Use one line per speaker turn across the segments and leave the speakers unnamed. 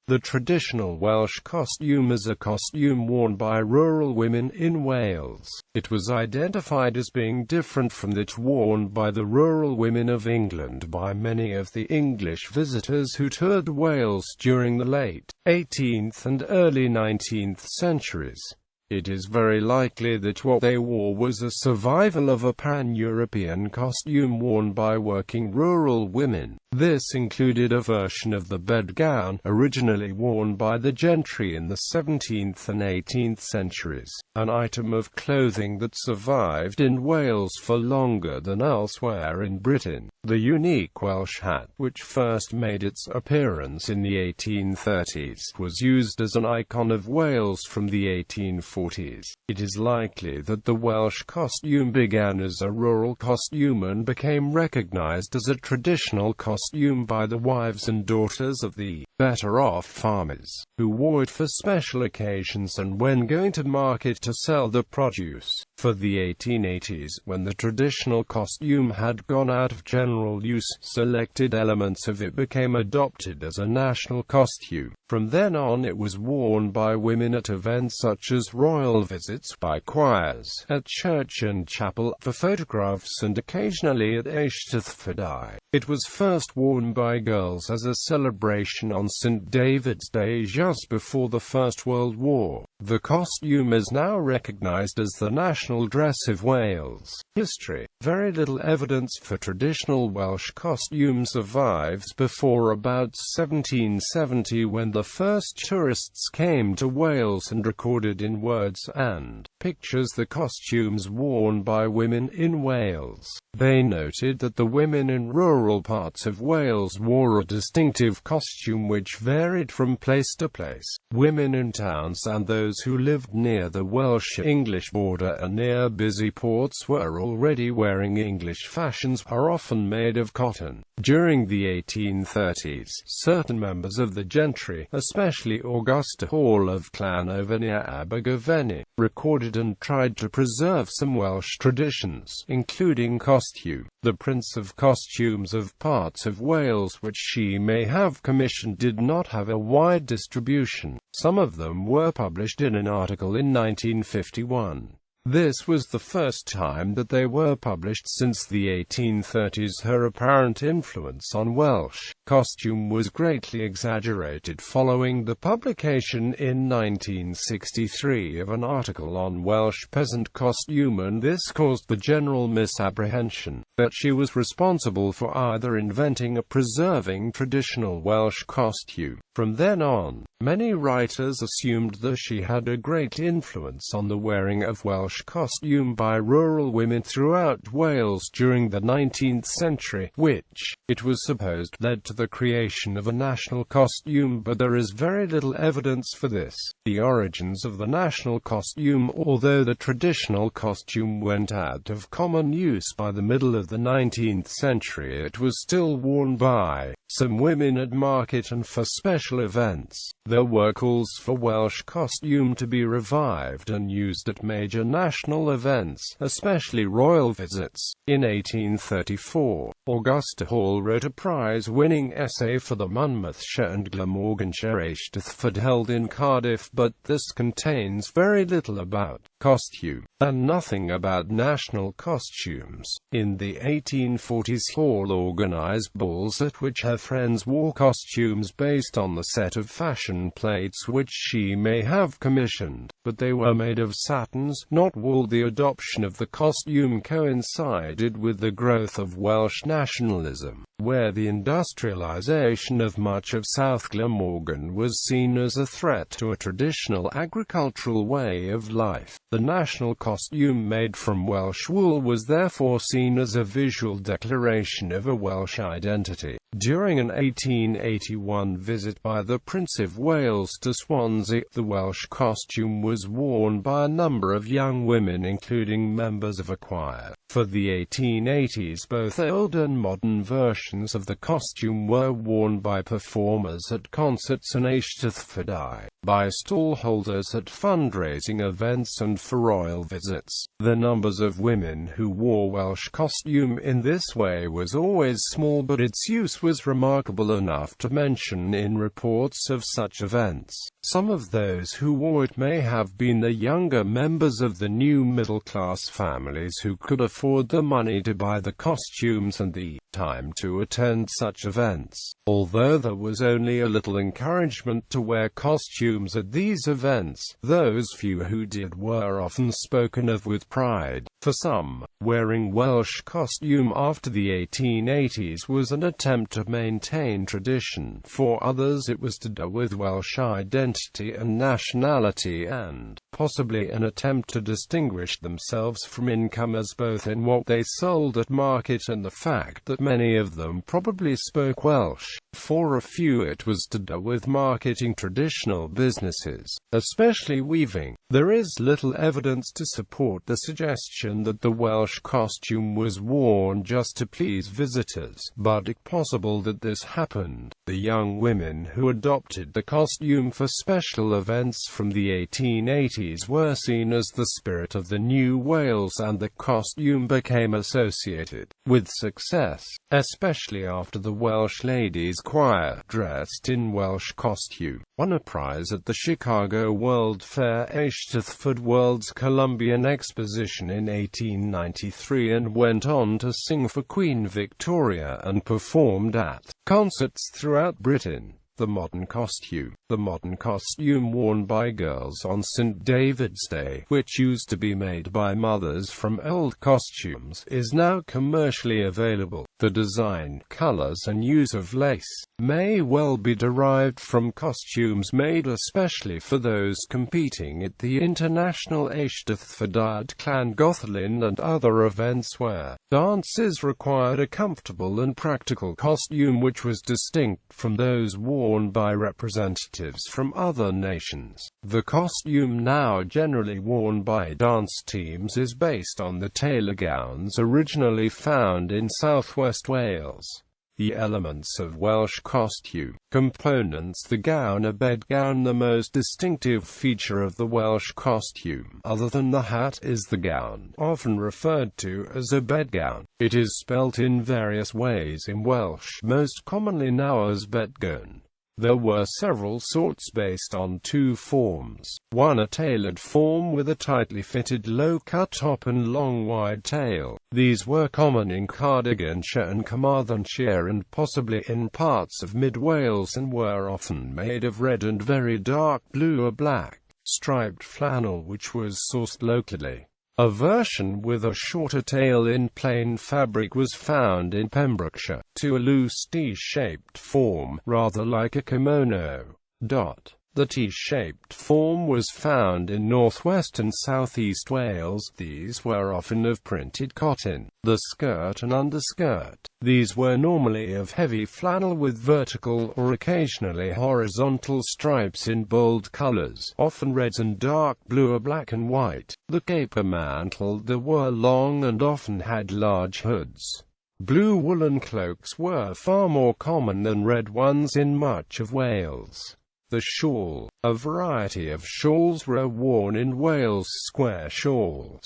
The traditional Welsh costume is a costume worn by rural women in Wales. It was identified as being different from that worn by the rural women of England by many of the English visitors who toured Wales during the late 18th and early 19th centuries. It is very likely that what they wore was a survival of a pan-European costume worn by working rural women. This included a version of the bedgown, originally worn by the gentry in the 17th and 18th centuries, an item of clothing that survived in Wales for longer than elsewhere in Britain. The unique Welsh hat, which first made its appearance in the 1830s, was used as an icon of Wales from the 1840s. It is likely that the Welsh costume began as a rural costume and became recognized as a traditional costume by the wives and daughters of the better-off farmers, who wore it for special occasions and when going to market to sell the produce. For the 1880s, when the traditional costume had gone out of general use, selected elements of it became adopted as a national costume. From then on it was worn by women at events such as royal visits, by choirs, at church and chapel, for photographs and occasionally at Wales.It. It was first worn by girls as a celebration on St. David's Day just before the First World War. The costume is now recognized as the national dress of Wales. History. Very little evidence for traditional Welsh costume survives before about 1770, when the first tourists came to Wales and recorded in words and pictures the costumes worn by women in Wales. They noted that the women in rural parts of Wales wore a distinctive costume which varied from place to place. Women in towns and those who lived near the Welsh-English border and near busy ports were already wearing English fashions, are often made of cotton. During the 1830s, certain members of the gentry, especially Augusta Hall of Llanover near Abergavenny, recorded and tried to preserve some Welsh traditions, including costume. The prints of costumes of parts of Wales which she may have commissioned did not have a wide distribution. Some of them were published in an article in 1951. This was the first time that they were published since the 1830s. Her apparent influence on Welsh costume was greatly exaggerated following the publication in 1963 of an article on Welsh peasant costume, and this caused the general misapprehension that she was responsible for either inventing or preserving traditional Welsh costume. From then on, many writers assumed that she had a great influence on the wearing of Welsh costume by rural women throughout Wales during the 19th century, which, it was supposed, led to the creation of a national costume, but there is very little evidence for this. The origins of the national costume. Although the traditional costume went out of common use by the middle of the 19th century, it was still worn by some women at market and for special events. There were calls for Welsh costume to be revived and used at major national events, especially royal visits. In 1834, Augusta Hall wrote a prize-winning essay for the Monmouthshire and Glamorganshire Wales.It held in Cardiff, but this contains very little about costume, and nothing about national costumes. In the 1840s, Hall organized balls at which her friends wore costumes based on the set of fashion plates which she may have commissioned, but they were made of satins, not wool. The adoption of the costume coincided with the growth of Welsh nationalism, where the industrialization of much of South Glamorgan was seen as a threat to a traditional agricultural way of life. The national costume made from Welsh wool was therefore seen as a visual declaration of a Welsh identity. During an 1881 visit by the Prince of Wales to Swansea, the Welsh costume was worn by a number of young women, including members of a choir. For the 1880s, both old and modern versions of the costume were worn by performers at concerts and Wales.It, by stallholders at fundraising events and for royal visits. The numbers of women who wore Welsh costume in this way was always small, but its use was remarkable enough to mention in reports of such events. Some of those who wore it may have been the younger members of the new middle-class families who could afford the money to buy the costumes and the time to attend such events. Although there was only a little encouragement to wear costumes at these events, those few who did were often spoken of with pride. For some, wearing Welsh costume after the 1880s was an attempt to maintain tradition. For others it was to do with Welsh identity and nationality, and possibly an attempt to distinguish themselves from incomers both in what they sold at market and the fact that many of them probably spoke Welsh. For a few it was to do with marketing traditional businesses, especially weaving. There is little evidence to support the suggestion that the Welsh costume was worn just to please visitors, but it's possible that this happened. The young women who adopted the costume for special events from the 1880s were seen as the spirit of the new Wales, and the costume became associated with success, especially after the Welsh Ladies' Choir dressed in Welsh costume, won a prize at the Chicago World Fair, Eisteddfod World's Columbian Exposition in 1893, and went on to sing for Queen Victoria and performed at concerts throughout Britain. The modern costume. The modern costume worn by girls on St. David's Day, which used to be made by mothers from old costumes, is now commercially available. The design, colors and use of lace may well be derived from costumes made especially for those competing at the international Eisteddfod Llangollen and other events where dances required a comfortable and practical costume which was distinct from those worn by representatives from other nations. The costume now generally worn by dance teams is based on the tailor gowns originally found in southwest Wales. The elements of Welsh costume. Components. The gown. A bedgown. The most distinctive feature of the Welsh costume, other than the hat, is the gown, often referred to as a bedgown. It is spelt in various ways in Welsh, most commonly now as bedgown. There were several sorts based on two forms. One, a tailored form with a tightly fitted low-cut top and long wide tail. These were common in Cardiganshire and Carmarthenshire and possibly in parts of mid-Wales, and were often made of red and very dark blue or black, striped flannel which was sourced locally. A version with a shorter tail in plain fabric was found in Pembrokeshire, to a loose T-shaped form, rather like a kimono. The T-shaped form was found in northwest and southeast Wales. These were often of printed cotton. The skirt and underskirt. These were normally of heavy flannel with vertical or occasionally horizontal stripes in bold colors, often red and dark blue or black and white. The cape or mantle. They were long and often had large hoods. Blue woolen cloaks were far more common than red ones in much of Wales. The shawl. A variety of shawls were worn in Wales. Square shawl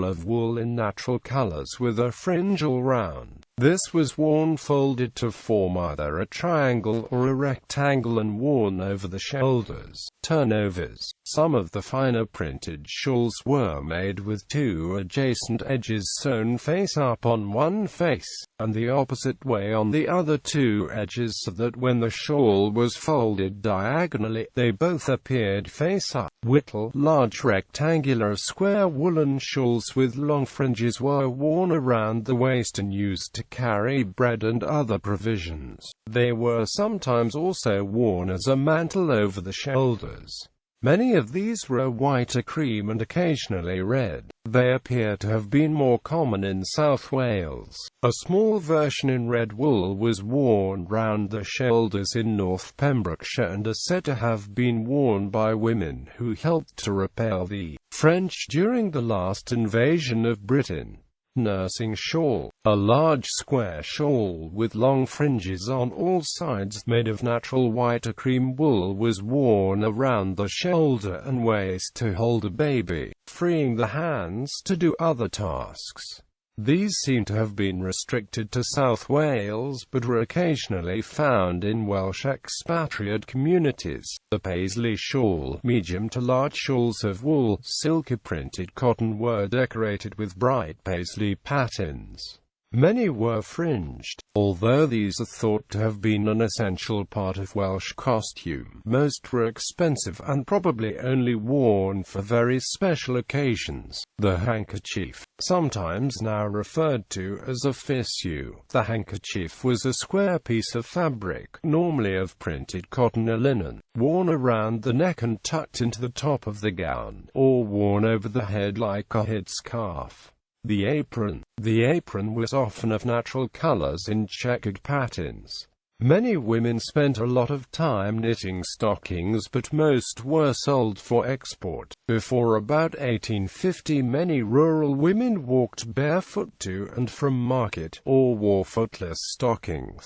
of wool in natural colors with a fringe all round. This was worn folded to form either a triangle or a rectangle and worn over the shoulders. Turnovers. Some of the finer printed shawls were made with two adjacent edges sewn face up on one face, and the opposite way on the other two edges, so that when the shawl was folded diagonally, they both appeared face up. Whittle. Large rectangular square woolen shawls with long fringes were worn around the waist and used to carry bread and other provisions. They were sometimes also worn as a mantle over the shoulders. Many of these were white or cream and occasionally red. They appear to have been more common in South Wales. A small version in red wool was worn round the shoulders in North Pembrokeshire and is said to have been worn by women who helped to repel the French during the last invasion of Britain. Nursing shawl. A large square shawl with long fringes on all sides made of natural white or cream wool was worn around the shoulder and waist to hold a baby, freeing the hands to do other tasks. These seem to have been restricted to South Wales, but were occasionally found in Welsh expatriate communities. The Paisley Shawl, medium to large shawls of wool, silk or printed cotton, were decorated with bright paisley patterns. Many were fringed. Although these are thought to have been an essential part of Welsh costume, most were expensive and probably only worn for very special occasions. The handkerchief, sometimes now referred to as a fichu. The handkerchief was a square piece of fabric, normally of printed cotton or linen, worn around the neck and tucked into the top of the gown, or worn over the head like a headscarf. The apron. The apron was often of natural colors in checkered patterns. Many women spent a lot of time knitting stockings, but most were sold for export. Before about 1850, many rural women walked barefoot to and from market, or wore footless stockings.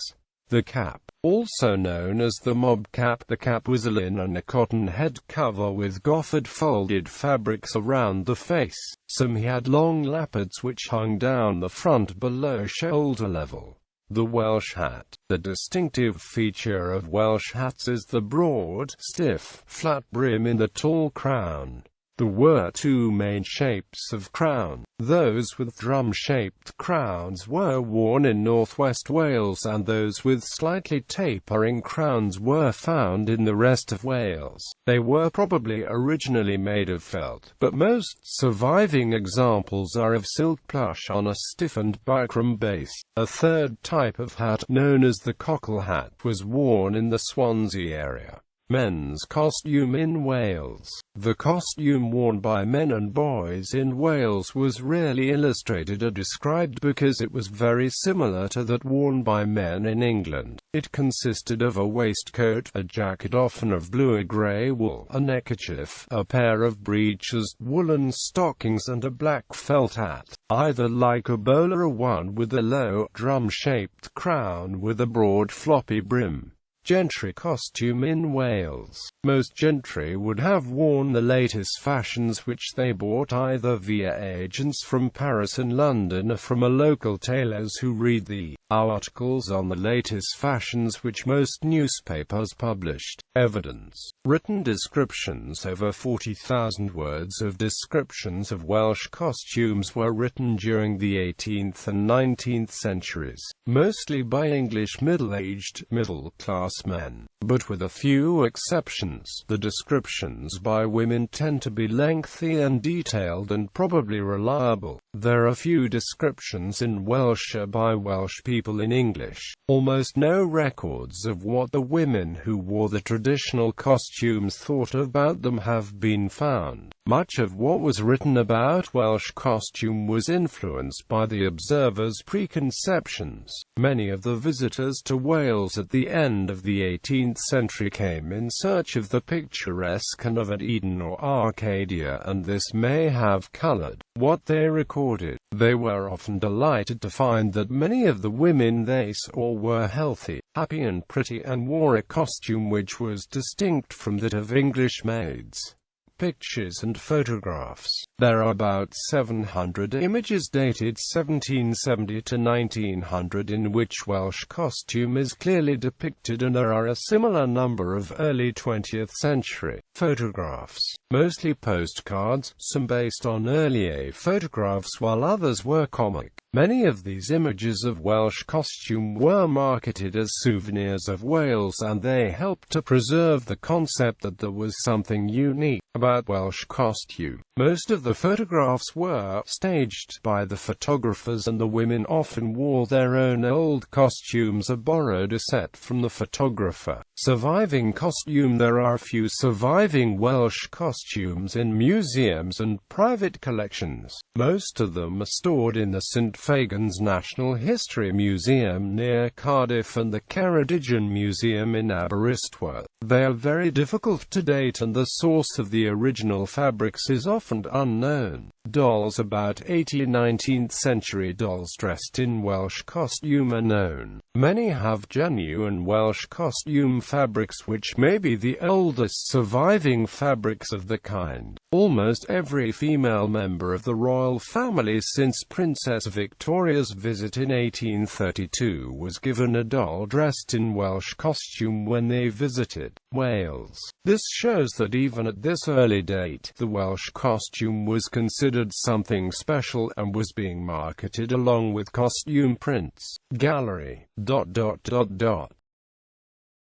The cap, also known as the mob cap. The cap was a linen or cotton head cover with goffered folded fabrics around the face. Some had long lappets which hung down the front below shoulder level. The Welsh hat. The distinctive feature of Welsh hats is the broad, stiff, flat brim in the tall crown. There were two main shapes of crown. Those with drum-shaped crowns were worn in northwest Wales, and those with slightly tapering crowns were found in the rest of Wales. They were probably originally made of felt, but most surviving examples are of silk plush on a stiffened bichrome base. A third type of hat, known as the cockle hat, was worn in the Swansea area. Men's costume in Wales. The costume worn by men and boys in Wales was rarely illustrated or described because it was very similar to that worn by men in England. It consisted of a waistcoat, a jacket often of blue or grey wool, a neckerchief, a pair of breeches, woolen stockings and a black felt hat, either like a bowler or one with a low, drum-shaped crown with a broad floppy brim. Gentry costume in Wales. Most gentry would have worn the latest fashions which they bought either via agents from Paris and London or from a local tailors who read the articles on the latest fashions which most newspapers published. Evidence. Written descriptions. Over 40,000 words of descriptions of Welsh costumes were written during the 18th and 19th centuries, mostly by English middle-aged, middle-class men. But with a few exceptions, the descriptions by women tend to be lengthy and detailed and probably reliable. There are few descriptions in Welsh by Welsh people in English. Almost no records of what the women who wore the traditional costumes thought about them have been found. Much of what was written about Welsh costume was influenced by the observer's preconceptions. Many of the visitors to Wales at the end of the 18th century came in search of the picturesque and of Eden or Arcadia, and this may have coloured what they recorded. They were often delighted to find that many of the women they saw were healthy, happy and pretty, and wore a costume which was distinct from that of English maids. Pictures and photographs. There are about 700 images dated 1770 to 1900 in which Welsh costume is clearly depicted, and there are a similar number of early 20th century photographs, mostly postcards, some based on earlier photographs while others were comic. Many of these images of Welsh costume were marketed as souvenirs of Wales, and they helped to preserve the concept that there was something unique about Welsh costume. Most of the photographs were staged by the photographers, and the women often wore their own old costumes or borrowed a set from the photographer. Surviving costume. There are few surviving Welsh costumes in museums and private collections. Most of them are stored in the St Fagans National History Museum near Cardiff and the Ceredigion Museum in Aberystwyth. They are very difficult to date, and the source of the original fabrics is often unknown. Dolls. About 19th century dolls dressed in Welsh costume are known. Many have genuine Welsh costume fabrics which may be the oldest surviving fabrics of the kind. Almost every female member of the royal family since Princess Victoria's visit in 1832 was given a doll dressed in Welsh costume when they visited Wales. This shows that even at this early date, the Welsh costume was considered something special and was being marketed along with costume prints. Gallery.